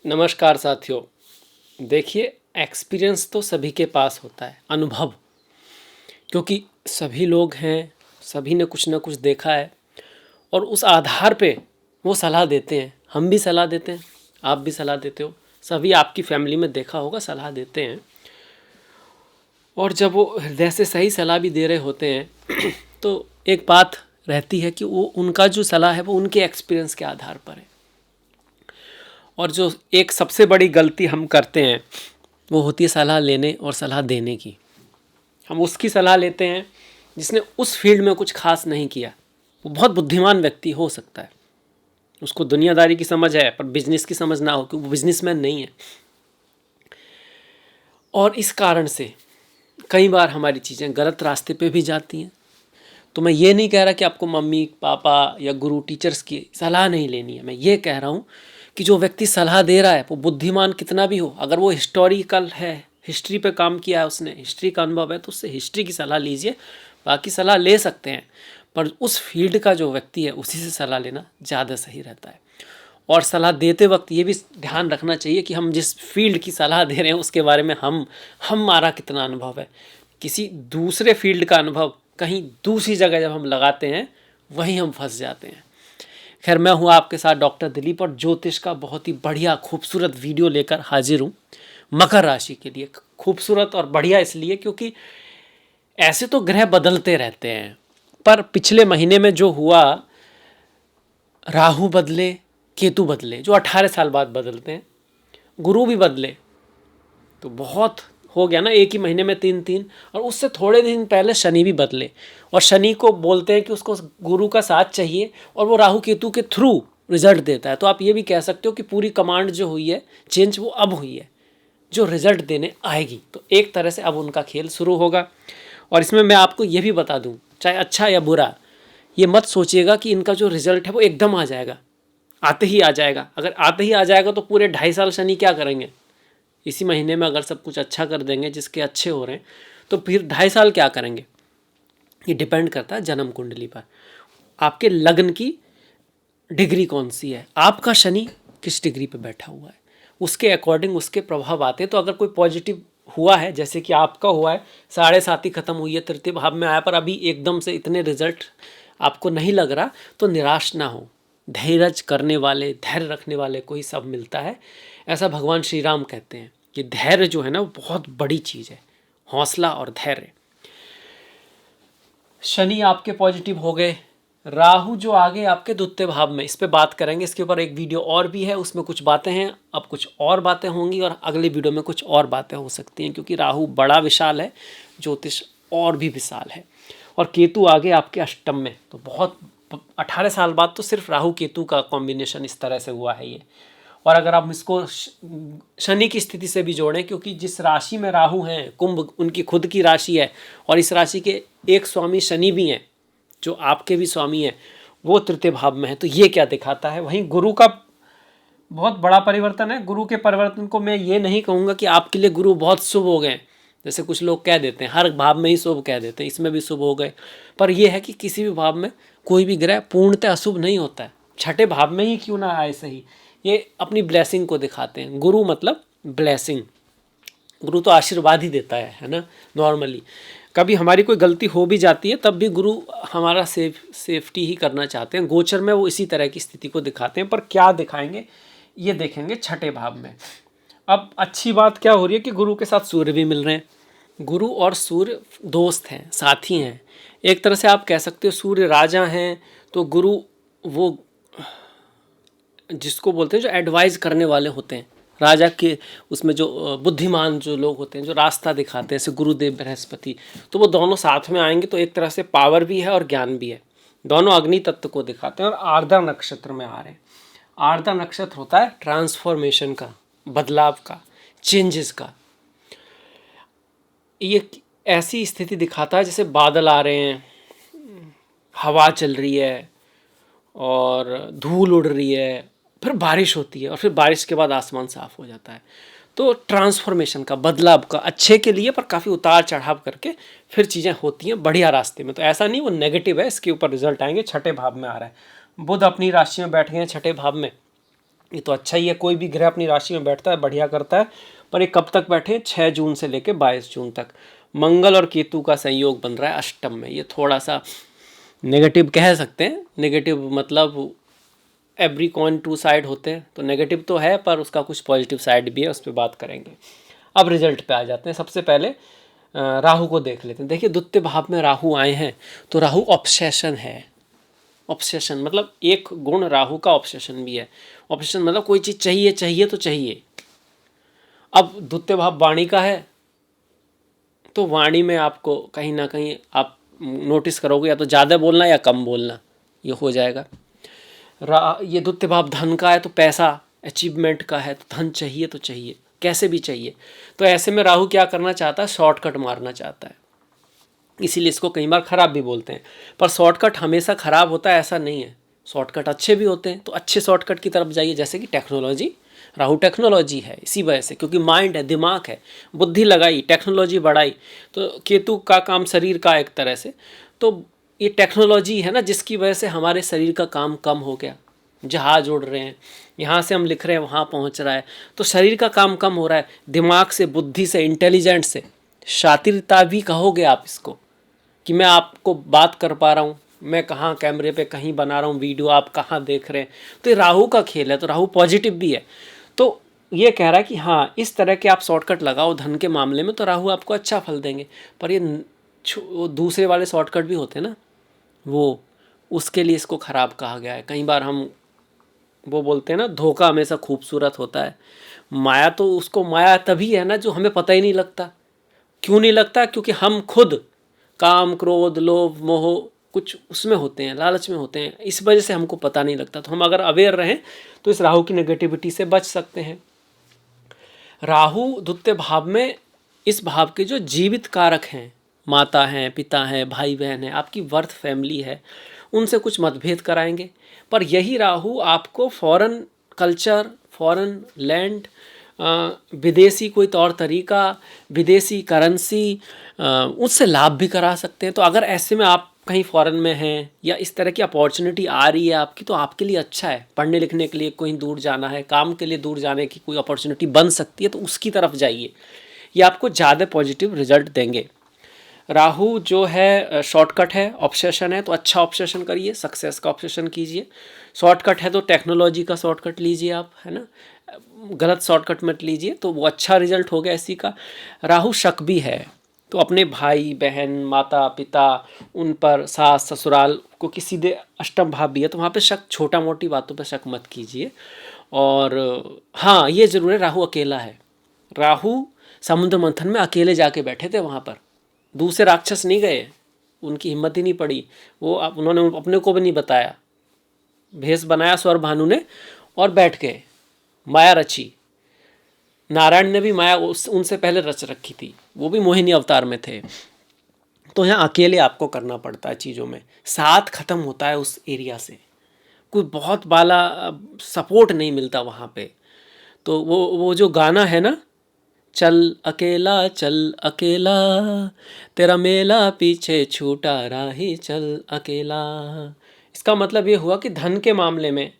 नमस्कार साथियों। देखिए, एक्सपीरियंस तो सभी के पास होता है, अनुभव। क्योंकि सभी लोग हैं, सभी ने कुछ ना कुछ देखा है और उस आधार पे वो सलाह देते हैं। हम भी सलाह देते हैं, आप भी सलाह देते हो, सभी आपकी फैमिली में देखा होगा सलाह देते हैं। और जब वो हृदय से सही सलाह भी दे रहे होते हैं तो एक बात रहती है कि वो उनका जो सलाह है वो उनके एक्सपीरियंस के आधार पर है। और जो एक सबसे बड़ी गलती हम करते हैं वो होती है सलाह लेने और सलाह देने की। हम उसकी सलाह लेते हैं जिसने उस फील्ड में कुछ खास नहीं किया। वो बहुत बुद्धिमान व्यक्ति हो सकता है, उसको दुनियादारी की समझ है पर बिजनेस की समझ ना हो, क्योंकि वो बिजनेसमैन नहीं है। और इस कारण से कई बार हमारी चीज़ें गलत रास्ते पे भी जाती हैं। तो मैं ये नहीं कह रहा कि आपको मम्मी पापा या गुरु टीचर्स की सलाह नहीं लेनी है। मैं ये कह रहा हूँ कि जो व्यक्ति सलाह दे रहा है वो बुद्धिमान कितना भी हो, अगर वो हिस्टोरिकल है, हिस्ट्री पे काम किया है, उसने हिस्ट्री का अनुभव है, तो उससे हिस्ट्री की सलाह लीजिए। बाकी सलाह ले सकते हैं पर उस फील्ड का जो व्यक्ति है उसी से सलाह लेना ज़्यादा सही रहता है। और सलाह देते वक्त ये भी ध्यान रखना चाहिए कि हम जिस फील्ड की सलाह दे रहे हैं उसके बारे में हमारा कितना अनुभव है। किसी दूसरे फील्ड का अनुभव कहीं दूसरी जगह जब हम लगाते हैं वहीं हम फंस जाते हैं। खैर, मैं हूँ आपके साथ डॉक्टर दिलीप और ज्योतिष का बहुत ही बढ़िया खूबसूरत वीडियो लेकर हाजिर हूँ मकर राशि के लिए। खूबसूरत और बढ़िया इसलिए क्योंकि ऐसे तो ग्रह बदलते रहते हैं, पर पिछले महीने में जो हुआ, राहु बदले, केतु बदले, जो 18 साल बाद बदलते हैं, गुरु भी बदले, तो बहुत हो गया ना, एक ही महीने में 3-3। और उससे थोड़े दिन पहले शनि भी बदले। और शनि को बोलते हैं कि उसको गुरु का साथ चाहिए और वो राहु केतु के थ्रू रिजल्ट देता है। तो आप ये भी कह सकते हो कि पूरी कमांड जो हुई है, चेंज, वो अब हुई है जो रिजल्ट देने आएगी। तो एक तरह से अब उनका खेल शुरू होगा। और इसमें मैं आपको ये भी बता दूं, चाहे अच्छा या बुरा, ये मत सोचिएगा कि इनका जो रिजल्ट है वो एकदम आ जाएगा, आते ही आ जाएगा। अगर आते ही आ जाएगा तो पूरे 2.5 साल शनि क्या करेंगे? इसी महीने में अगर सब कुछ अच्छा कर देंगे, जिसके अच्छे हो रहे हैं, तो फिर 2.5 साल क्या करेंगे? ये डिपेंड करता है जन्म कुंडली पर, आपके लग्न की डिग्री कौन सी है, आपका शनि किस डिग्री पे बैठा हुआ है, उसके अकॉर्डिंग उसके प्रभाव आते हैं। तो अगर कोई पॉजिटिव हुआ है, जैसे कि आपका हुआ है, 7.5 खत्म हुई है, तृतीय भाव में आया, पर अभी एकदम से इतने रिजल्ट आपको नहीं लग रहा, तो निराश ना हो। धैर्य करने वाले, धैर्य रखने वाले को ही सब मिलता है, ऐसा भगवान श्री राम कहते हैं कि धैर्य जो है ना वो बहुत बड़ी चीज़ है, हौसला और धैर्य। शनि आपके पॉजिटिव हो गए, राहु जो आगे आपके द्वितीय भाव में, इस पे बात करेंगे। इसके ऊपर एक वीडियो और भी है, उसमें कुछ बातें हैं, अब कुछ और बातें होंगी और अगले वीडियो में कुछ और बातें हो सकती हैं, क्योंकि राहु बड़ा विशाल है, ज्योतिष और भी विशाल है। और केतु आगे आपके अष्टम में, तो बहुत 18 साल बाद तो सिर्फ राहु केतु का कॉम्बिनेशन इस तरह से हुआ है ये। और अगर आप इसको शनि की स्थिति से भी जोड़ें, क्योंकि जिस राशि में राहु हैं, कुंभ उनकी खुद की राशि है, और इस राशि के एक स्वामी शनि भी हैं जो आपके भी स्वामी हैं, वो तृतीय भाव में है। तो ये क्या दिखाता है? वहीं गुरु का बहुत बड़ा परिवर्तन है। गुरु के परिवर्तन को मैं ये नहीं कहूँगा कि आपके लिए गुरु बहुत शुभ हो गए, जैसे कुछ लोग कह देते हैं, हर भाव में ही शुभ कह देते हैं, इसमें भी शुभ हो गए। पर यह है कि किसी भी भाव में कोई भी ग्रह पूर्णतः अशुभ नहीं होता है, छठे भाव में ही क्यों ना आए सही, ये अपनी ब्लेसिंग को दिखाते हैं। गुरु मतलब ब्लेसिंग, गुरु तो आशीर्वाद ही देता है ना। नॉर्मली कभी हमारी कोई गलती हो भी जाती है तब भी गुरु हमारा सेफ्टी ही करना चाहते हैं। गोचर में वो इसी तरह की स्थिति को दिखाते हैं, पर क्या दिखाएंगे ये देखेंगे छठे भाव में। अब अच्छी बात क्या हो रही है कि गुरु के साथ सूर्य भी मिल रहे हैं। गुरु और सूर्य दोस्त हैं, साथी हैं। एक तरह से आप कह सकते हो सूर्य राजा हैं, तो गुरु वो जिसको बोलते हैं जो एडवाइज करने वाले होते हैं, राजा के उसमें जो बुद्धिमान जो लोग होते हैं, जो रास्ता दिखाते हैं, जैसे गुरुदेव बृहस्पति, तो वो दोनों साथ में आएंगे, तो एक तरह से पावर भी है और ज्ञान भी है। दोनों अग्नि तत्व को दिखाते हैं और आर्द्रा नक्षत्र में आ रहे हैं। आर्द्रा नक्षत्र होता है ट्रांसफॉर्मेशन का, बदलाव का, चेंजेस का। ये ऐसी स्थिति दिखाता है जैसे बादल आ रहे हैं, हवा चल रही है और धूल उड़ रही है, फिर बारिश होती है और फिर बारिश के बाद आसमान साफ हो जाता है। तो ट्रांसफॉर्मेशन का, बदलाव का, अच्छे के लिए, पर काफ़ी उतार चढ़ाव करके फिर चीज़ें होती हैं बढ़िया रास्ते में। तो ऐसा नहीं वो नेगेटिव है, इसके ऊपर रिजल्ट आएंगे। छठे भाव में आ रहा है, बुध अपनी राशि में बैठ गए हैं छठे भाव में, ये तो अच्छा ही है, कोई भी ग्रह अपनी राशि में बैठता है बढ़िया करता है। पर ये कब तक बैठे? 6 जून से लेके 22 जून तक। मंगल और केतु का संयोग बन रहा है अष्टम में। ये थोड़ा सा नेगेटिव कह सकते हैं। नेगेटिव मतलब एवरी कॉइन टू साइड होते हैं, तो नेगेटिव तो है पर उसका कुछ पॉजिटिव साइड भी है, उस पर बात करेंगे। अब रिजल्ट पे आ जाते हैं। सबसे पहले राहु को देख लेते हैं। देखिए द्वितीय भाव में राहु आए हैं, तो राहु ऑब्सेशन है। ऑब्सेशन मतलब एक गुण राहु का ऑब्सेशन भी है। ऑब्सेशन मतलब कोई चीज़ चाहिए चाहिए तो चाहिए। अब द्वितीय भाव वाणी का है, तो वाणी में आपको कहीं ना कहीं आप नोटिस करोगे या तो ज़्यादा बोलना या कम बोलना, ये हो जाएगा। ये द्वितीय भाव धन का है, तो पैसा अचीवमेंट का है, तो धन चाहिए तो चाहिए, कैसे भी चाहिए। तो ऐसे में राहु क्या करना चाहता है? शॉर्टकट मारना चाहता है। इसीलिए इसको कई बार खराब भी बोलते हैं। पर शॉर्टकट हमेशा खराब होता है ऐसा नहीं है, शॉर्टकट अच्छे भी होते हैं। तो अच्छे शॉर्टकट की तरफ जाइए, जैसे कि टेक्नोलॉजी। राहु टेक्नोलॉजी है इसी वजह से, क्योंकि माइंड है, दिमाग है, बुद्धि लगाई, टेक्नोलॉजी बढ़ाई। तो केतु का काम शरीर का एक तरह से, तो ये टेक्नोलॉजी है ना जिसकी वजह से हमारे शरीर का काम कम हो गया। जहाज उड़ रहे हैं, यहाँ से हम लिख रहे हैं वहाँ पहुँच रहा है, तो शरीर का काम कम हो रहा है। दिमाग से, बुद्धि से, इंटेलिजेंट से, शातिरता भी कहोगे आप इसको, कि मैं आपको बात कर पा रहा हूँ, मैं कहाँ कैमरे पे कहीं बना रहा हूँ वीडियो, आप कहाँ देख रहे हैं। तो ये राहु का खेल है, तो राहु पॉजिटिव भी है। तो ये कह रहा है कि हाँ इस तरह के आप शॉर्टकट लगाओ धन के मामले में, तो राहु आपको अच्छा फल देंगे। पर ये वो दूसरे वाले शॉर्टकट भी होते हैं ना, वो उसके लिए इसको ख़राब कहा गया है। कई बार हम वो बोलते हैं ना, धोखा हमेशा खूबसूरत होता है। माया तो उसको माया तभी है ना जो हमें पता ही नहीं लगता। क्यों नहीं लगता? क्योंकि हम खुद काम, क्रोध, लोभ, मोह कुछ उसमें होते हैं, लालच में होते हैं, इस वजह से हमको पता नहीं लगता। तो हम अगर अवेयर रहें तो इस राहु की नेगेटिविटी से बच सकते हैं। राहु द्वितीय भाव में, इस भाव के जो जीवित कारक हैं, माता हैं, पिता हैं, भाई बहन हैं, आपकी वर्थ फैमिली है, उनसे कुछ मतभेद कराएंगे। पर यही राहु आपको फॉरेन कल्चर, फॉरेन लैंड, विदेशी कोई तौर तरीका, विदेशी करेंसी, उससे लाभ भी करा सकते हैं। तो अगर ऐसे में आप कहीं फॉरेन में हैं या इस तरह की अपॉर्चुनिटी आ रही है आपकी, तो आपके लिए अच्छा है। पढ़ने लिखने के लिए कहीं दूर जाना है, काम के लिए दूर जाने की कोई अपॉर्चुनिटी बन सकती है, तो उसकी तरफ जाइए, ये आपको ज़्यादा पॉजिटिव रिजल्ट देंगे। राहु जो है शॉर्टकट है, ऑब्सेशन है, तो अच्छा ऑब्सेशन करिए, सक्सेस का ऑब्सेशन कीजिए। शॉर्टकट है तो टेक्नोलॉजी का शॉर्टकट लीजिए आप, है ना, गलत शॉर्टकट मत लीजिए, तो वो अच्छा रिजल्ट हो गया इसी का। राहु शक भी है, तो अपने भाई बहन, माता पिता, उन पर, सास ससुराल को कि सीधे अष्टम भाव भी है, तो वहाँ पे शक, छोटा मोटी बातों पे शक मत कीजिए। और हाँ ये ज़रूर है, राहु अकेला है। राहु समुद्र मंथन में अकेले जाके बैठे थे वहाँ पर, दूसरे राक्षस नहीं गए, उनकी हिम्मत ही नहीं पड़ी, वो उन्होंने अपने को भी नहीं बताया, भेष बनाया स्वर भानु ने और बैठ गए, माया रची। नारायण ने भी माया उनसे पहले रच रखी थी, वो भी मोहिनी अवतार में थे। तो यहाँ अकेले आपको करना पड़ता है चीज़ों में, साथ खत्म होता है उस एरिया से, कोई बहुत बाला सपोर्ट नहीं मिलता वहाँ पे। तो वो जो गाना है ना, चल अकेला तेरा मेला पीछे छूटा राही चल अकेला, इसका मतलब ये हुआ कि धन के मामले में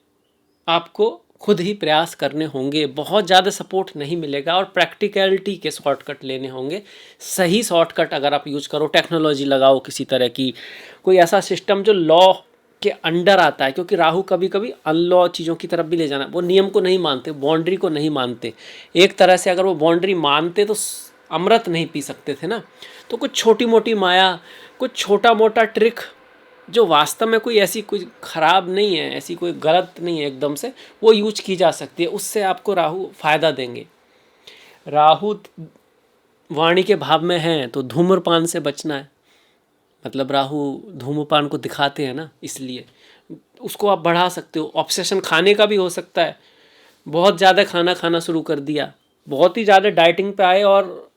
आपको खुद ही प्रयास करने होंगे, बहुत ज़्यादा सपोर्ट नहीं मिलेगा, और प्रैक्टिकलिटी के शॉर्टकट लेने होंगे। सही शॉर्टकट अगर आप यूज करो, टेक्नोलॉजी लगाओ किसी तरह की, कोई ऐसा सिस्टम जो लॉ के अंडर आता है, क्योंकि राहु कभी कभी अनलॉ चीज़ों की तरफ भी ले जाना, वो नियम को नहीं मानते, बाउंड्री को नहीं मानते। एक तरह से अगर वो बाउंड्री मानते तो अमृत नहीं पी सकते थे ना। तो कुछ छोटी मोटी माया, कुछ छोटा मोटा ट्रिक जो वास्तव में कोई ऐसी कोई ख़राब नहीं है, ऐसी कोई गलत नहीं है एकदम से, वो यूज की जा सकती है, उससे आपको राहु फ़ायदा देंगे। राहु वाणी के भाव में हैं तो धूम्रपान से बचना है, मतलब राहु धूम्रपान को दिखाते हैं ना, इसलिए उसको आप बढ़ा सकते हो। ऑब्सेशन खाने का भी हो सकता है, बहुत ज़्यादा खाना खाना शुरू कर दिया, बहुत ही ज़्यादा डाइटिंग पे आए, और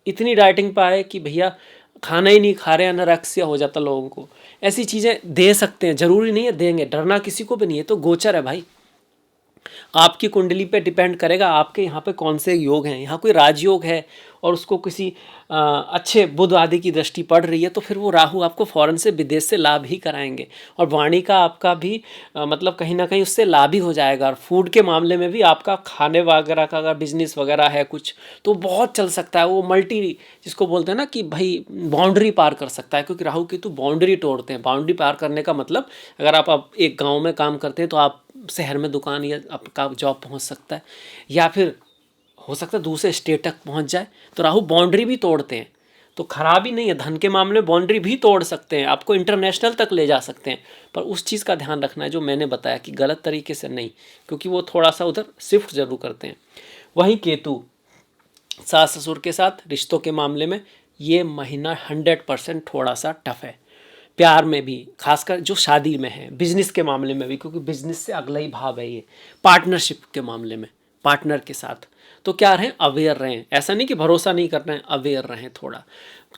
इतनी डाइटिंग पे आए कि भैया खाना ही नहीं खा रहे, अनोरेक्सिया हो जाता लोगों को। ऐसी चीज़ें दे सकते हैं, ज़रूरी नहीं है देंगे, डरना किसी को भी नहीं है, तो गोचर है भाई। आपकी कुंडली पे डिपेंड करेगा आपके यहाँ पे कौन से योग हैं। यहाँ कोई राजयोग है और उसको किसी अच्छे बुध आदि की दृष्टि पड़ रही है तो फिर वो राहु आपको फौरन से विदेश से लाभ ही कराएंगे, और वाणी का आपका भी मतलब कहीं ना कहीं उससे लाभ ही हो जाएगा। और फूड के मामले में भी आपका खाने वगैरह का अगर बिजनेस वगैरह है कुछ तो बहुत चल सकता है, वो मल्टी जिसको बोलते हैं ना कि भाई बाउंड्री पार कर सकता है, क्योंकि राहु केतु बाउंड्री तोड़ते हैं। बाउंड्री पार करने का मतलब अगर आप अब एक गाँव में काम करते हैं तो आप शहर में दुकान या आपका जॉब पहुंच सकता है, या फिर हो सकता है दूसरे स्टेट तक पहुंच जाए। तो राहु बाउंड्री भी तोड़ते हैं, तो खराबी नहीं है। धन के मामले में बाउंड्री भी तोड़ सकते हैं, आपको इंटरनेशनल तक ले जा सकते हैं, पर उस चीज़ का ध्यान रखना है जो मैंने बताया कि गलत तरीके से नहीं, क्योंकि वो थोड़ा सा उधर शिफ्ट जरूर करते हैं। वहीं केतु सास ससुर के साथ रिश्तों के मामले में ये महीना 100% थोड़ा सा टफ है। प्यार में भी, खासकर जो शादी में है, बिजनेस के मामले में भी, क्योंकि बिजनेस से अगला ही भाव है ये। पार्टनरशिप के मामले में पार्टनर के साथ तो क्या रहें, अवेयर रहें। ऐसा नहीं कि भरोसा नहीं करना है, अवेयर रहें। थोड़ा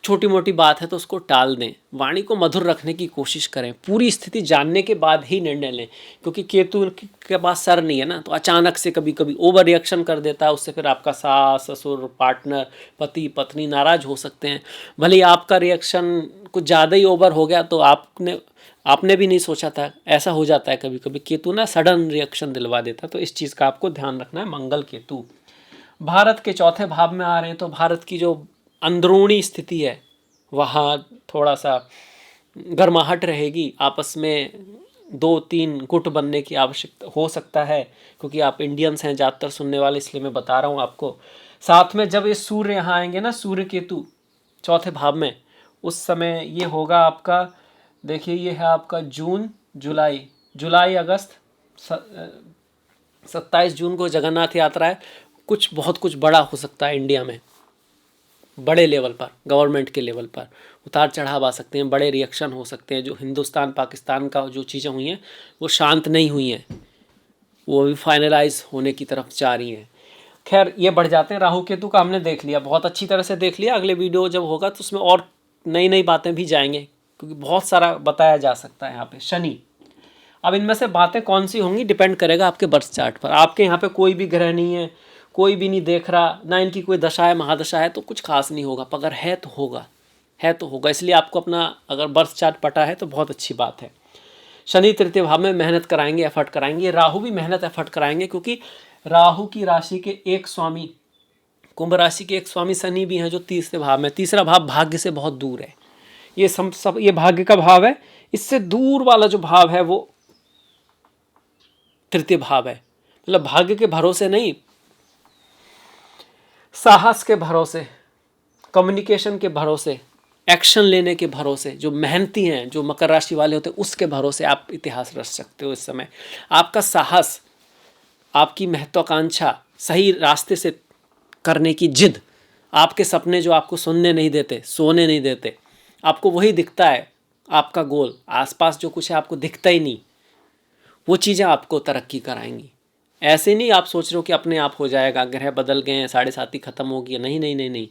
छोटी मोटी बात है तो उसको टाल दें, वाणी को मधुर रखने की कोशिश करें, पूरी स्थिति जानने के बाद ही निर्णय लें, क्योंकि केतु के पास सर नहीं है ना, तो अचानक से कभी कभी ओवर रिएक्शन कर देता है, उससे फिर आपका सास ससुर, पार्टनर, पति पत्नी नाराज हो सकते हैं। भले ही आपका रिएक्शन कुछ ज़्यादा ही ओवर हो गया तो आपने भी नहीं सोचा था, ऐसा हो जाता है कभी कभी। केतु ना सडन रिएक्शन दिलवा देता है, तो इस चीज़ का आपको ध्यान रखना है। मंगल केतु भारत के चौथे भाव में आ रहे हैं, तो भारत की जो अंदरूनी स्थिति है वहाँ थोड़ा सा गर्माहट रहेगी, आपस में 2-3 गुट बनने की आवश्यकता हो सकता है, क्योंकि आप इंडियंस हैं ज़्यादातर सुनने वाले, इसलिए मैं बता रहा हूँ आपको। साथ में जब ये सूर्य यहाँ आएंगे ना, सूर्य केतु चौथे भाव में, उस समय ये होगा आपका, देखिए ये है आपका जून जुलाई अगस्त, 27 जून को जगन्नाथ यात्रा है। बहुत कुछ बड़ा हो सकता है इंडिया में, बड़े लेवल पर, गवर्नमेंट के लेवल पर उतार चढ़ाव आ सकते हैं, बड़े रिएक्शन हो सकते हैं। जो हिंदुस्तान पाकिस्तान का जो चीज़ें हुई हैं वो शांत नहीं हुई हैं, वो भी फाइनलाइज होने की तरफ जा रही हैं। खैर ये बढ़ जाते हैं। राहु केतु का हमने देख लिया, बहुत अच्छी तरह से देख लिया। अगले वीडियो जब होगा तो उसमें और नई नई बातें भी जाएंगे, क्योंकि बहुत सारा बताया जा सकता है यहाँ पे। शनि, अब इनमें से बातें कौन सी होंगी डिपेंड करेगा आपके बर्थ चार्ट पर। आपके यहाँ पे कोई भी ग्रह नहीं है, कोई भी नहीं देख रहा, ना इनकी कोई दशा है महादशा है, तो कुछ खास नहीं होगा। पर अगर है तो होगा, इसलिए आपको अपना अगर बर्थ चार्ट पता है तो बहुत अच्छी बात है। शनि तृतीय भाव में मेहनत कराएंगे, एफर्ट कराएंगे। राहु भी मेहनत एफर्ट कराएंगे, क्योंकि राहु की राशि के एक स्वामी, कुंभ राशि के एक स्वामी शनि भी हैं जो तीसरे भाव में। तीसरा भाव भाग्य से बहुत दूर है, ये सब ये भाग्य का भाव है। इससे दूर वाला जो भाव है वो तृतीय भाव है, मतलब भाग्य के भरोसे नहीं, साहस के भरोसे, कम्युनिकेशन के भरोसे, एक्शन लेने के भरोसे, जो मेहनती हैं, जो मकर राशि वाले होते हैं, उसके भरोसे आप इतिहास रच सकते हो। इस समय आपका साहस, आपकी महत्वाकांक्षा, सही रास्ते से करने की जिद, आपके सपने जो आपको सुनने नहीं देते, सोने नहीं देते, आपको वही दिखता है, आपका गोल, आसपास जो कुछ है आपको दिखता ही नहीं, वो चीज़ें आपको तरक्की कराएंगी। ऐसे नहीं आप सोच रहे हो कि अपने आप हो जाएगा, ग्रह बदल गए हैं, साढ़े साथी खत्म हो गई, नहीं नहीं नहीं नहीं।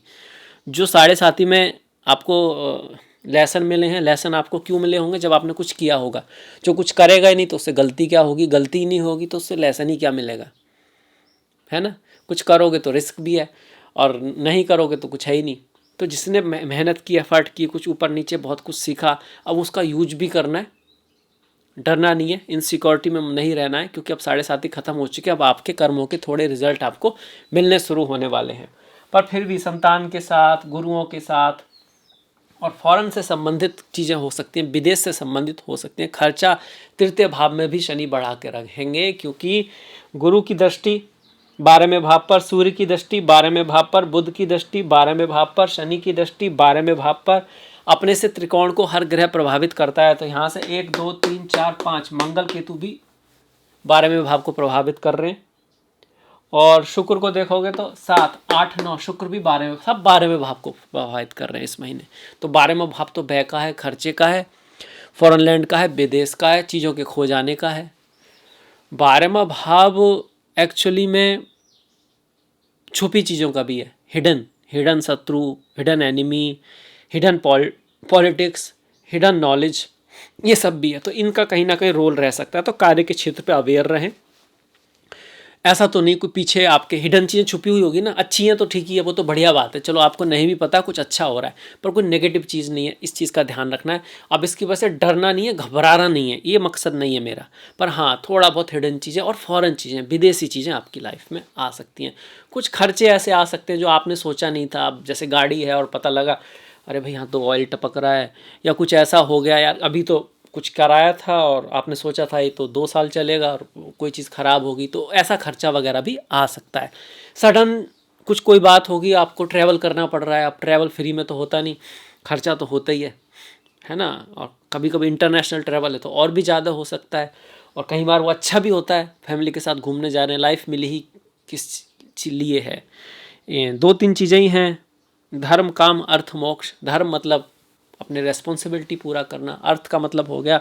जो साढ़े साथी में आपको लेसन मिले हैं, लेसन आपको क्यों मिले होंगे, जब आपने कुछ किया होगा। जो कुछ करेगा ही नहीं तो उससे गलती क्या होगी, गलती ही नहीं होगी तो उससे लेसन ही क्या मिलेगा, है ना। कुछ करोगे तो रिस्क भी है, और नहीं करोगे तो कुछ है ही नहीं। तो जिसने मेहनत की, एफर्ट की, कुछ ऊपर नीचे बहुत कुछ सीखा, अब उसका यूज भी करना है, डरना नहीं है, इनसिक्योरिटी में नहीं रहना है, क्योंकि अब साढ़े साथी खत्म हो चुके हैं। अब आपके कर्मों के थोड़े रिजल्ट आपको मिलने शुरू होने वाले हैं। पर फिर भी संतान के साथ, गुरुओं के साथ, और फॉरेन से संबंधित चीज़ें हो सकती हैं, विदेश से संबंधित हो सकती हैं। खर्चा तृतीय भाव में भी शनि बढ़ा के रखेंगे, क्योंकि गुरु की दृष्टि 12वें भाव पर, सूर्य की दृष्टि 12वें भाव पर, बुध की दृष्टि 12वें भाव पर, शनि की दृष्टि 12वें भाव पर। अपने से त्रिकोण को हर ग्रह प्रभावित करता है, तो यहाँ से 1 2 3 4 5 मंगल केतु भी 12वें भाव को प्रभावित कर रहे हैं। और शुक्र को देखोगे तो 7 8 9, शुक्र भी 12वें, सब 12वें भाव को प्रभावित कर रहे हैं इस महीने। तो 12वां भाव तो व्यय का है, खर्चे का है, फॉरेन लैंड का है, विदेश का है, चीज़ों के खो जाने का है। 12वां भाव एक्चुअली में छुपी चीज़ों का भी है, हिडन शत्रु, hidden enemy, hidden politics, hidden knowledge, ये सब भी है। तो इनका कहीं ना कहीं रोल रह सकता है। तो कार्य के क्षेत्र पे अवेयर रहें, ऐसा तो नहीं कोई पीछे आपके हिडन चीज़ें छुपी हुई होगी ना, अच्छी हैं तो ठीक ही है, वो तो बढ़िया बात है, चलो आपको नहीं भी पता कुछ अच्छा हो रहा है, पर कोई नेगेटिव चीज़ नहीं है, इस चीज़ का ध्यान रखना है। अब इसकी वजह से डरना नहीं है, घबराना नहीं है, ये मकसद नहीं है मेरा। पर हाँ, थोड़ा बहुत हिडन चीज़ें और फॉरेन चीज़ें, विदेशी चीज़ें आपकी लाइफ में आ सकती हैं। कुछ खर्चे ऐसे आ सकते हैं जो आपने सोचा नहीं था। अब जैसे गाड़ी है और पता लगा अरे भाई यहाँ तो ऑयल टपक रहा है, या कुछ ऐसा हो गया यार, अभी तो कुछ कराया था और आपने सोचा था ये तो 2 साल चलेगा और कोई चीज़ ख़राब होगी, तो ऐसा खर्चा वगैरह भी आ सकता है। सडन कुछ कोई बात होगी, आपको ट्रैवल करना पड़ रहा है, अब ट्रैवल फ्री में तो होता नहीं, खर्चा तो होता ही है ना। और कभी कभी इंटरनेशनल ट्रैवल है तो और भी ज़्यादा हो सकता है, और कई बार वो अच्छा भी होता है, फैमिली के साथ घूमने जा रहे हैं, लाइफ मिली ही किस लिए है। ये 2-3 चीज़ें ही हैं, धर्म काम अर्थ मोक्ष। धर्म मतलब अपने रेस्पॉन्सिबिलिटी पूरा करना, अर्थ का मतलब हो गया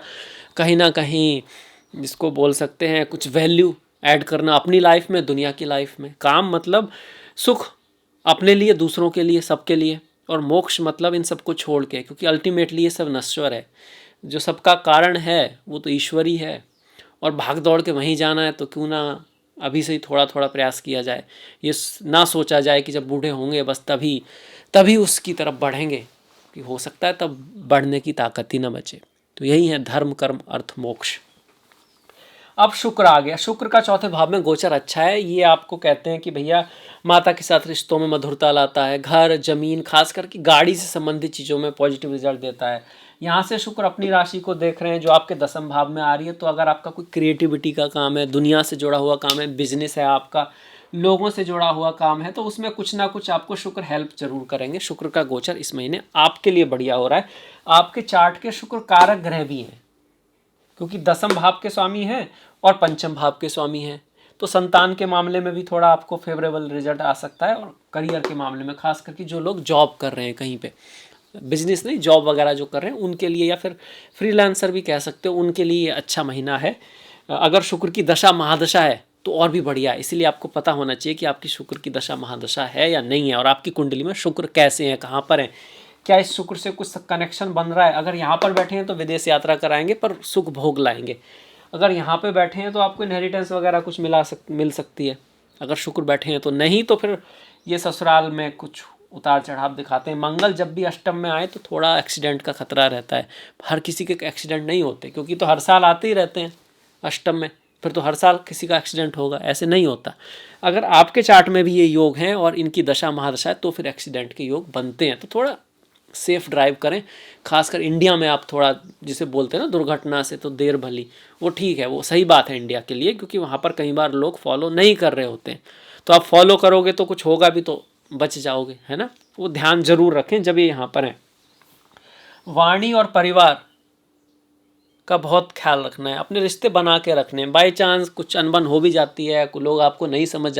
कहीं ना कहीं जिसको बोल सकते हैं कुछ वैल्यू ऐड करना अपनी लाइफ में, दुनिया की लाइफ में। काम मतलब सुख अपने लिए, दूसरों के लिए, सबके लिए। और मोक्ष मतलब इन सबको छोड़ के, क्योंकि अल्टीमेटली ये सब नश्वर है, जो सबका कारण है वो तो ईश्वर ही है, और भाग दौड़ के वहीं जाना है तो क्यों ना अभी से ही थोड़ा थोड़ा प्रयास किया जाए। ये ना सोचा जाए कि जब बूढ़े होंगे बस तभी तभी उसकी तरफ बढ़ेंगे, कि हो सकता है तब बढ़ने की ताकत ही ना बचे। तो यही है धर्म कर्म अर्थ मोक्ष। अब शुक्र आ गया। शुक्र का चौथे भाव में गोचर अच्छा है। ये आपको कहते हैं कि भैया माता के साथ रिश्तों में मधुरता लाता है, घर जमीन खास करके गाड़ी से संबंधित चीज़ों में पॉजिटिव रिजल्ट देता है। यहाँ से शुक्र अपनी राशि को देख रहे हैं जो आपके 10वें भाव में आ रही है। तो अगर आपका कोई क्रिएटिविटी का काम है, दुनिया से जुड़ा हुआ काम है, बिजनेस है आपका, लोगों से जुड़ा हुआ काम है, तो उसमें कुछ ना कुछ आपको शुक्र हेल्प जरूर करेंगे। शुक्र का गोचर इस महीने आपके लिए बढ़िया हो रहा है। आपके चार्ट के शुक्र कारक ग्रह भी हैं, क्योंकि 10वें भाव के स्वामी हैं और 5वें भाव के स्वामी हैं। तो संतान के मामले में भी थोड़ा आपको फेवरेबल रिजल्ट आ सकता है, और करियर के मामले में खास करके जो लोग जॉब कर रहे हैं, कहीं पे बिजनेस नहीं जॉब वगैरह जो कर रहे हैं उनके लिए, या फिर फ्रीलांसर भी कह सकते हो, उनके लिए ये अच्छा महीना है। अगर शुक्र की दशा महादशा है तो और भी बढ़िया है। इसीलिए आपको पता होना चाहिए कि आपकी शुक्र की दशा महादशा है या नहीं है, और आपकी कुंडली में शुक्र कैसे हैं, कहाँ पर हैं, क्या इस शुक्र से कुछ कनेक्शन बन रहा है। अगर यहाँ पर बैठे हैं तो विदेश यात्रा कराएंगे पर सुख भोग लाएंगे। अगर यहाँ पे बैठे हैं तो आपको इनहेरिटेंस वगैरह कुछ मिल सकती है। अगर शुक्र बैठे हैं तो नहीं, तो फिर ये ससुराल में कुछ उतार चढ़ाव दिखाते हैं। मंगल जब भी अष्टम में आए तो थोड़ा एक्सीडेंट का खतरा रहता है। हर किसी के एक्सीडेंट नहीं होते, क्योंकि तो हर साल आते ही रहते हैं अष्टम में, फिर तो हर साल किसी का एक्सीडेंट होगा, ऐसे नहीं होता। अगर आपके चार्ट में भी ये योग हैं और इनकी दशा महादशा है तो फिर एक्सीडेंट के योग बनते हैं। तो थोड़ा सेफ ड्राइव करें, खासकर इंडिया में। आप थोड़ा जिसे बोलते हैं ना दुर्घटना से तो देर भली, वो ठीक है, वो सही बात है इंडिया के लिए, क्योंकि वहाँ पर कई बार लोग फॉलो नहीं कर रहे होते हैं। तो आप फॉलो करोगे तो कुछ होगा भी तो बच जाओगे, है ना। वो ध्यान जरूर रखें जब ये यहाँ पर हैं। वाणी और परिवार का बहुत ख्याल रखना है, अपने रिश्ते बना के रखने हैं। बाई चांस कुछ अनबन हो भी जाती है, लोग आपको नहीं समझ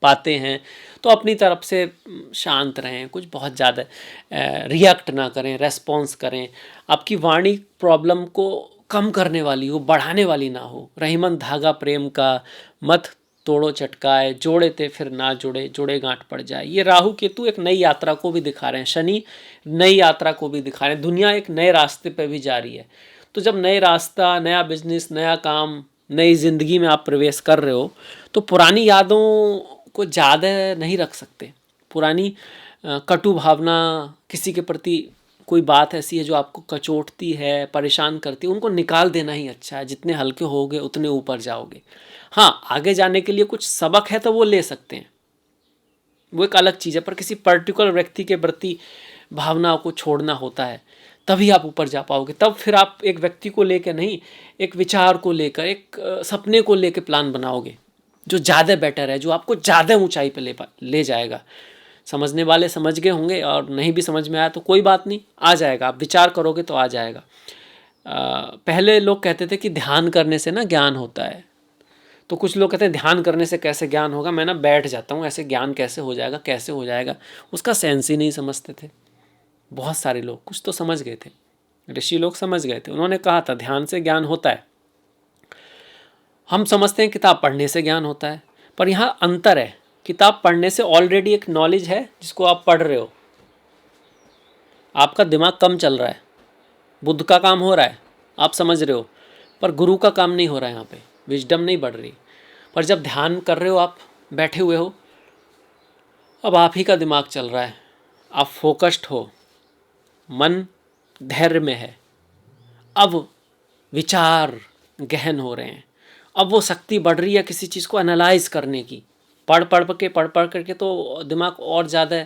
पाते हैं, तो अपनी तरफ से शांत रहें, कुछ बहुत ज़्यादा रिएक्ट ना करें, रेस्पॉन्स करें। आपकी वाणी प्रॉब्लम को कम करने वाली हो, बढ़ाने वाली ना हो। रहीमन धागा प्रेम का मत तोड़ो चटकाए, जोड़े थे फिर ना जुड़े, जुड़े गांठ पड़ जाए। ये राहु केतु एक नई यात्रा को भी दिखा रहे हैं, शनि नई यात्रा को भी दिखा रहे हैं, दुनिया एक नए रास्ते पर भी जा रही है। तो जब नए रास्ता, नया बिजनेस, नया काम, नई ज़िंदगी में आप प्रवेश कर रहे हो, तो पुरानी यादों को ज़्यादा नहीं रख सकते। पुरानी कटु भावना, किसी के प्रति कोई बात ऐसी है जो आपको कचोटती है, परेशान करती है, उनको निकाल देना ही अच्छा है। जितने हल्के होगे उतने ऊपर जाओगे। हाँ, आगे जाने के लिए कुछ सबक है तो वो ले सकते हैं, वो एक अलग चीज़ है, पर किसी पर्टिकुलर व्यक्ति के प्रति भावनाओं को छोड़ना होता है, तभी आप ऊपर जा पाओगे। तब फिर आप एक व्यक्ति को लेकर नहीं, एक विचार को लेकर, एक सपने को लेकर प्लान बनाओगे जो ज़्यादा बेटर है, जो आपको ज़्यादा ऊंचाई पे ले जाएगा। समझने वाले समझ गए होंगे, और नहीं भी समझ में आया तो कोई बात नहीं, आ जाएगा। आप विचार करोगे तो आ जाएगा। पहले लोग कहते थे कि ध्यान करने से ना ज्ञान होता है, तो कुछ लोग कहते हैं ध्यान करने से कैसे ज्ञान होगा, मैं ना बैठ जाता हूँ, ऐसे ज्ञान कैसे हो जाएगा, कैसे हो जाएगा। उसका सेंस ही नहीं समझते थे बहुत सारे लोग। कुछ तो समझ गए थे, ऋषि लोग समझ गए थे, उन्होंने कहा था ध्यान से ज्ञान होता है। हम समझते हैं किताब पढ़ने से ज्ञान होता है, पर यहाँ अंतर है। किताब पढ़ने से ऑलरेडी एक नॉलेज है जिसको आप पढ़ रहे हो, आपका दिमाग कम चल रहा है, बुद्ध का काम हो रहा है, आप समझ रहे हो, पर गुरु का काम नहीं हो रहा है। यहाँ पे विजडम नहीं बढ़ रही। पर जब ध्यान कर रहे हो, आप बैठे हुए हो, अब आप ही का दिमाग चल रहा है, आप फोकस्ड हो, मन धैर्य में है, अब विचार गहन हो रहे हैं, अब वो शक्ति बढ़ रही है किसी चीज़ को एनालाइज करने की। पढ़ करके तो दिमाग और ज़्यादा,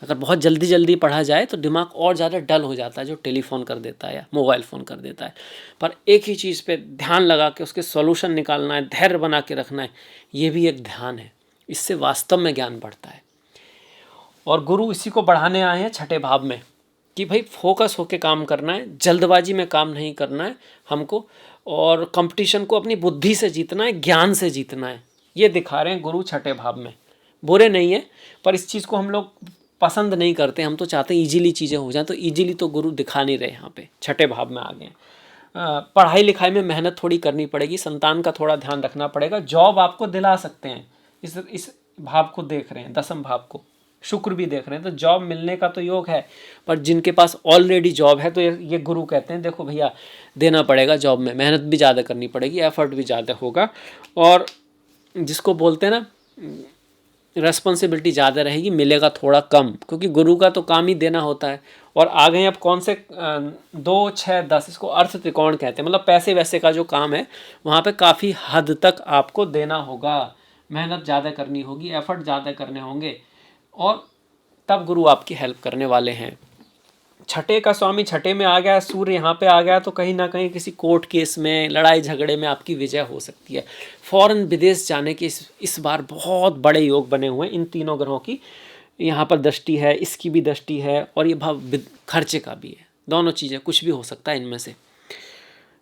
अगर बहुत जल्दी जल्दी पढ़ा जाए तो दिमाग और ज़्यादा डल हो जाता है, जो टेलीफोन कर देता है या मोबाइल फ़ोन कर देता है। पर एक ही चीज़ पे ध्यान लगा के उसके सॉल्यूशन निकालना है, धैर्य बना के रखना है, ये भी एक ध्यान है। इससे वास्तव में ज्ञान बढ़ता है। और गुरु इसी को बढ़ाने आए हैं छठे भाव में, कि भाई फोकस होके काम करना है, जल्दबाजी में काम नहीं करना है हमको, और कंपटीशन को अपनी बुद्धि से जीतना है, ज्ञान से जीतना है। ये दिखा रहे हैं गुरु छठे भाव में। बुरे नहीं है, पर इस चीज़ को हम लोग पसंद नहीं करते। हम तो चाहते हैं ईजिली चीज़ें हो जाएं, तो ईजिली तो गुरु दिखा नहीं रहे। यहाँ पे छठे भाव में आ गए। पढ़ाई लिखाई में मेहनत थोड़ी करनी पड़ेगी, संतान का थोड़ा ध्यान रखना पड़ेगा। जॉब आपको दिला सकते हैं, इस भाव को देख रहे हैं, दसम भाव को शुक्र भी देख रहे हैं, तो जॉब मिलने का तो योग है। पर जिनके पास ऑलरेडी जॉब है, तो ये गुरु कहते हैं देखो भैया, देना पड़ेगा जॉब में, मेहनत भी ज़्यादा करनी पड़ेगी, एफर्ट भी ज़्यादा होगा, और जिसको बोलते हैं ना, रेस्पॉन्सिबिलिटी ज़्यादा रहेगी, मिलेगा थोड़ा कम, क्योंकि गुरु का तो काम ही देना होता है। और आ गए अब कौन से 2, 6, 10, इसको अर्थ त्रिकोण कहते हैं। मतलब पैसे वैसे का जो काम है, वहाँ पे काफ़ी हद तक आपको देना होगा, मेहनत ज़्यादा करनी होगी, एफर्ट ज़्यादा करने होंगे, और तब गुरु आपकी हेल्प करने वाले हैं। छठे का स्वामी छठे में आ गया, सूर्य यहाँ पे आ गया, तो कहीं ना कहीं किसी कोर्ट केस में, लड़ाई झगड़े में आपकी विजय हो सकती है। फॉरेन विदेश जाने के इस बार बहुत बड़े योग बने हुए हैं इन तीनों ग्रहों की। यहाँ पर दृष्टि है, इसकी भी दृष्टि है, और ये भाव खर्चे का भी है। दोनों चीज़ें, कुछ भी हो सकता है इनमें से।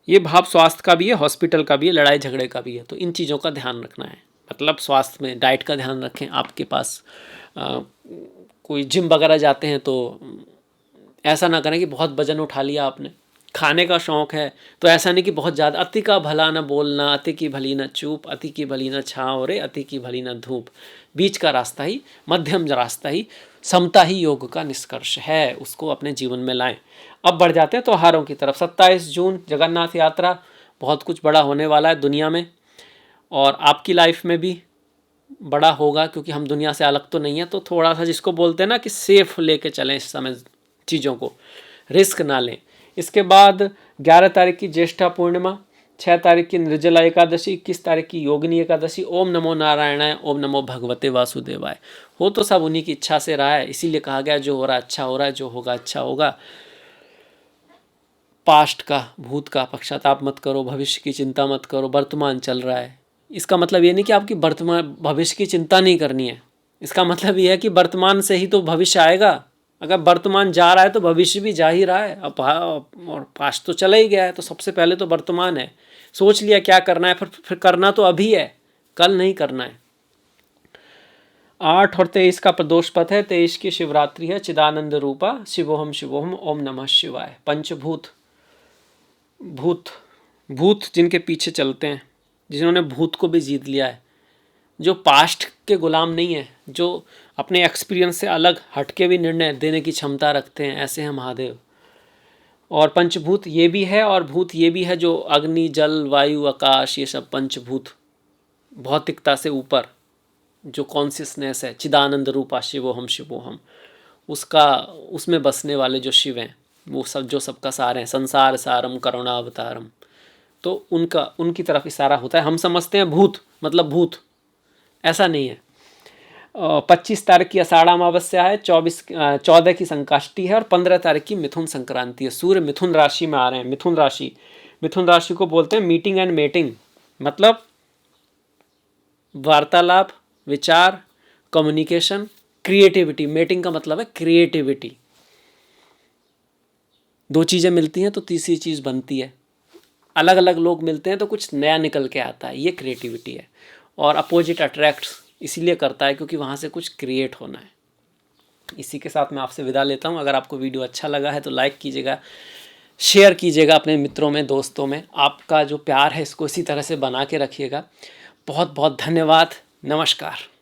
ये भाव स्वास्थ्य का भी है, हॉस्पिटल का भी है, लड़ाई झगड़े का भी है। तो इन चीज़ों का ध्यान रखना है। मतलब स्वास्थ्य में डाइट का ध्यान रखें। आपके पास कोई जिम वगैरह जाते हैं तो ऐसा ना करें कि बहुत वजन उठा लिया आपने। खाने का शौक़ है तो ऐसा नहीं कि बहुत ज़्यादा। अति का भला न बोलना, अति की भली न चूप, अति की भली न छाँव रे, अति की भली न धूप। बीच का रास्ता ही, मध्यम रास्ता ही, समता ही योग का निष्कर्ष है। उसको अपने जीवन में लाएं। अब बढ़ जाते हैं त्योहारों की तरफ। 27 जून जगन्नाथ यात्रा, बहुत कुछ बड़ा होने वाला है दुनिया में, और आपकी लाइफ में भी बड़ा होगा, क्योंकि हम दुनिया से अलग तो नहीं है। तो थोड़ा सा, जिसको बोलते हैं ना कि सेफ लेके चलें इस समय, चीज़ों को रिस्क ना लें। इसके बाद 11 तारीख की ज्येष्ठा पूर्णिमा, 6 तारीख की निर्जला एकादशी, 21 तारीख की योगिनी एकादशी। ओम नमो नारायणाय, ओम नमो भगवते वासुदेवाय। हो तो सब उन्हीं की इच्छा से रहा है, इसीलिए कहा गया जो हो रहा है अच्छा हो रहा है, जो होगा अच्छा होगा। पास्ट का, भूत का पश्चाताप मत करो, भविष्य की चिंता मत करो, वर्तमान चल रहा है। इसका मतलब ये नहीं कि आपकी वर्तमान भविष्य की चिंता नहीं करनी है। इसका मतलब ये है कि वर्तमान से ही तो भविष्य आएगा। अगर वर्तमान जा रहा है तो भविष्य भी जा ही रहा है। अब और पास्ट तो चला ही गया है, तो सबसे पहले तो वर्तमान है। सोच लिया क्या करना है, फिर करना तो अभी है, कल नहीं करना है। 8 और 23 का प्रदोष पथ है। 23 की शिवरात्रि है। चिदानंद रूपा शिवोहम शिवोहम ओम नमः शिवाय। पंचभूत, भूत जिनके पीछे चलते हैं, जिन्होंने भूत को भी जीत लिया है, जो पास्ट के गुलाम नहीं है, जो अपने एक्सपीरियंस से अलग हटके भी निर्णय देने की क्षमता रखते हैं, ऐसे हैं महादेव। और पंचभूत ये भी है, और भूत ये भी है, जो अग्नि, जल, वायु, आकाश, ये सब पंचभूत, भौतिकता से ऊपर जो कॉन्शियसनेस है, चिदानंद रूपा शिवोहम शिवोहम, उसमें बसने वाले जो शिव हैं, वो सब जो सबका सार हैं। संसार सारम करुणावतारम, तो उनकी तरफ इशारा होता है। हम समझते हैं भूत मतलब भूत, ऐसा नहीं है। 25 तारीख की आषाढ़ अमावस्या है, 14 की संकाष्टी है, और 15 तारीख की मिथुन संक्रांति है। सूर्य मिथुन राशि में आ रहे हैं। मिथुन राशि को बोलते हैं मीटिंग एंड मेटिंग, मतलब वार्तालाप, विचार, कम्युनिकेशन, क्रिएटिविटी। मेटिंग का मतलब है क्रिएटिविटी। दो चीज़ें मिलती हैं तो तीसरी चीज़ बनती है। अलग अलग लोग मिलते हैं तो कुछ नया निकल के आता है, ये क्रिएटिविटी है। और अपोजिट अट्रैक्ट्स इसीलिए करता है क्योंकि वहाँ से कुछ क्रिएट होना है। इसी के साथ मैं आपसे विदा लेता हूँ। अगर आपको वीडियो अच्छा लगा है तो लाइक कीजिएगा, शेयर कीजिएगा अपने मित्रों में, दोस्तों में। आपका जो प्यार है इसको इसी तरह से बना के रखिएगा। बहुत बहुत धन्यवाद। नमस्कार।